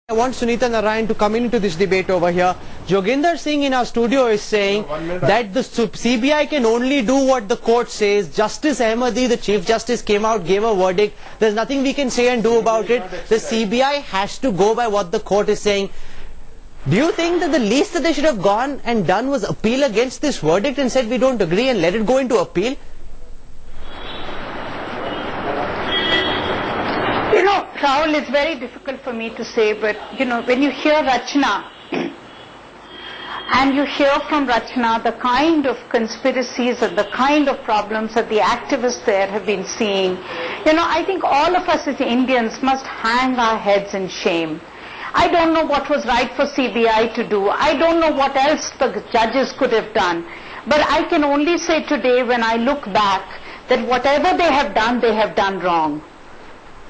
I want Sunita Narayan to come into this debate over here. Joginder Singh in our studio is saying that the CBI can only do what the court says. Justice Ahmadi, the Chief Justice, came out, gave a verdict. There's nothing we can say and do about it. The CBI has to go by what the court is saying. Do you think that the least that they should have gone and done was appeal against this verdict and said we don't agree and let it go into appeal? Rahul, it's very difficult for me to say, but when you hear Rachna and you hear from Rachna the kind of conspiracies and the kind of problems that the activists there have been seeing, I think all of us as Indians must hang our heads in shame. I don't know what was right for CBI to do. I don't know what else the judges could have done. But I can only say today, when I look back, that whatever they have done wrong.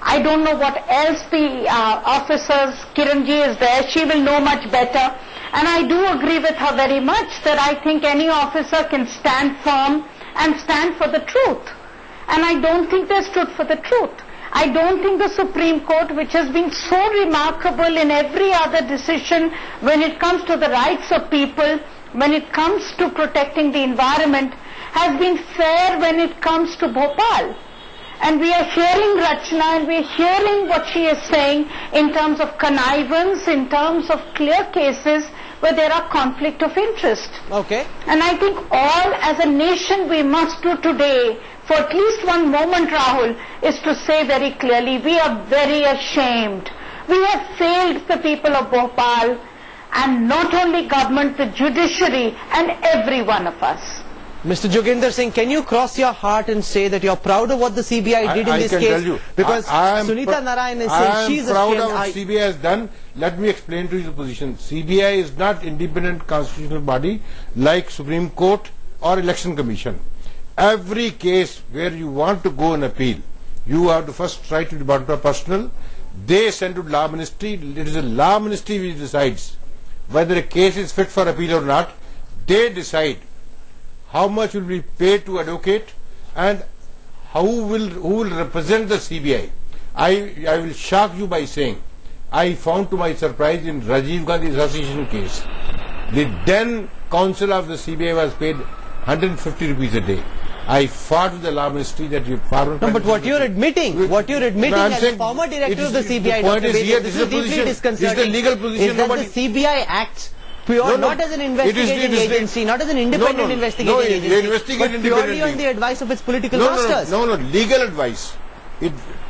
I don't know what else the officers, Kiranji is there, she will know much better. And I do agree with her very much that I think any officer can stand firm and stand for the truth. And I don't think they stood for the truth. I don't think the Supreme Court, which has been so remarkable in every other decision when it comes to the rights of people, when it comes to protecting the environment, has been fair when it comes to Bhopal. And we are hearing Rachna and we are hearing what she is saying in terms of connivance, in terms of clear cases where there are conflict of interest. Okay. And I think all as a nation we must do today, for at least one moment, Rahul, is to say very clearly, we are very ashamed. We have failed the people of Bhopal, and not only government, the judiciary and every one of us. Mr. Joginder Singh, can you cross your heart and say that you're proud of what the CBI did in this case? I can tell you. Because Sunita Narayan is saying she's proud of what CBI has done. Let me explain to you the position. CBI is not independent constitutional body like Supreme Court or Election Commission. Every case where you want to go and appeal, you have to first try to debate the personal. They send to Law Ministry. It is the Law Ministry which decides whether a case is fit for appeal or not. They decide how much will be paid to advocate and who will represent the CBI. I will shock you by saying, I found to my surprise in Rajiv Gandhi assassination case, the then counsel of the CBI was paid 150 rupees a day. I fought with the Law Ministry that you farmer. No, but what you're admitting as a former director of the CBI, Dr. Bedi, this is deeply disconcerting. This is the legal position. Is that the CBI acts pure, not as an investigating agency, not as an independent investigating agency, but purely on the advice of its political masters. No, legal advice.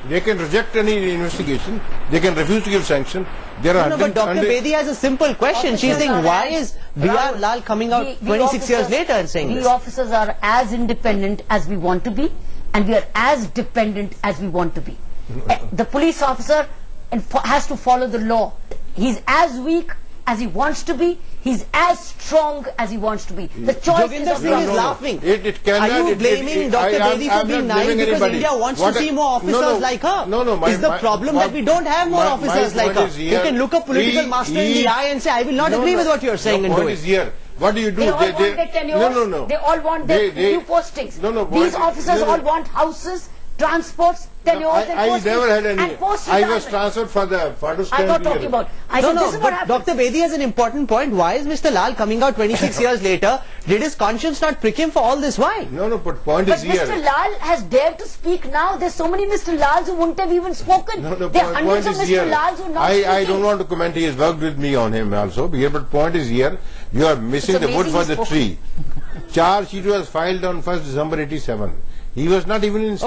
They can reject any investigation. They can refuse to give sanction. But Dr. Bedi has a simple question. She's saying, why is B.R. Lal coming out 26 years later and saying this? We officers are as independent as we want to be, and we are as dependent as we want to be. The police officer has to follow the law. He's as weak as he wants to be, he's as strong as he wants to be. The choice is of Singh is laughing. Are you blaming Dr. Bedi for being naive because India wants to see more officers like her? Is the problem that we don't have more officers like her? You can look a political master in the eye and say, I will not agree with what you're saying and do it. What do you do? They all want their tenures. They all want their new postings. These officers all want houses, transports, tenures and postings. I never had any. I was transferred for the I'm not talking about. This is what happened. Dr. Bedi has an important point. Why is Mr. Lal coming out 26 years later? Did his conscience not prick him for all this? Why? But point is here. Mr. Lal has dared to speak now. There's so many Mr. Lals who wouldn't have even spoken. There are hundreds of Mr. Lals who not speaking. I don't want to comment. He has worked with me on him also. But point is here. You are missing the wood for the tree. Charge sheet was filed on 1st December 87. He was not even in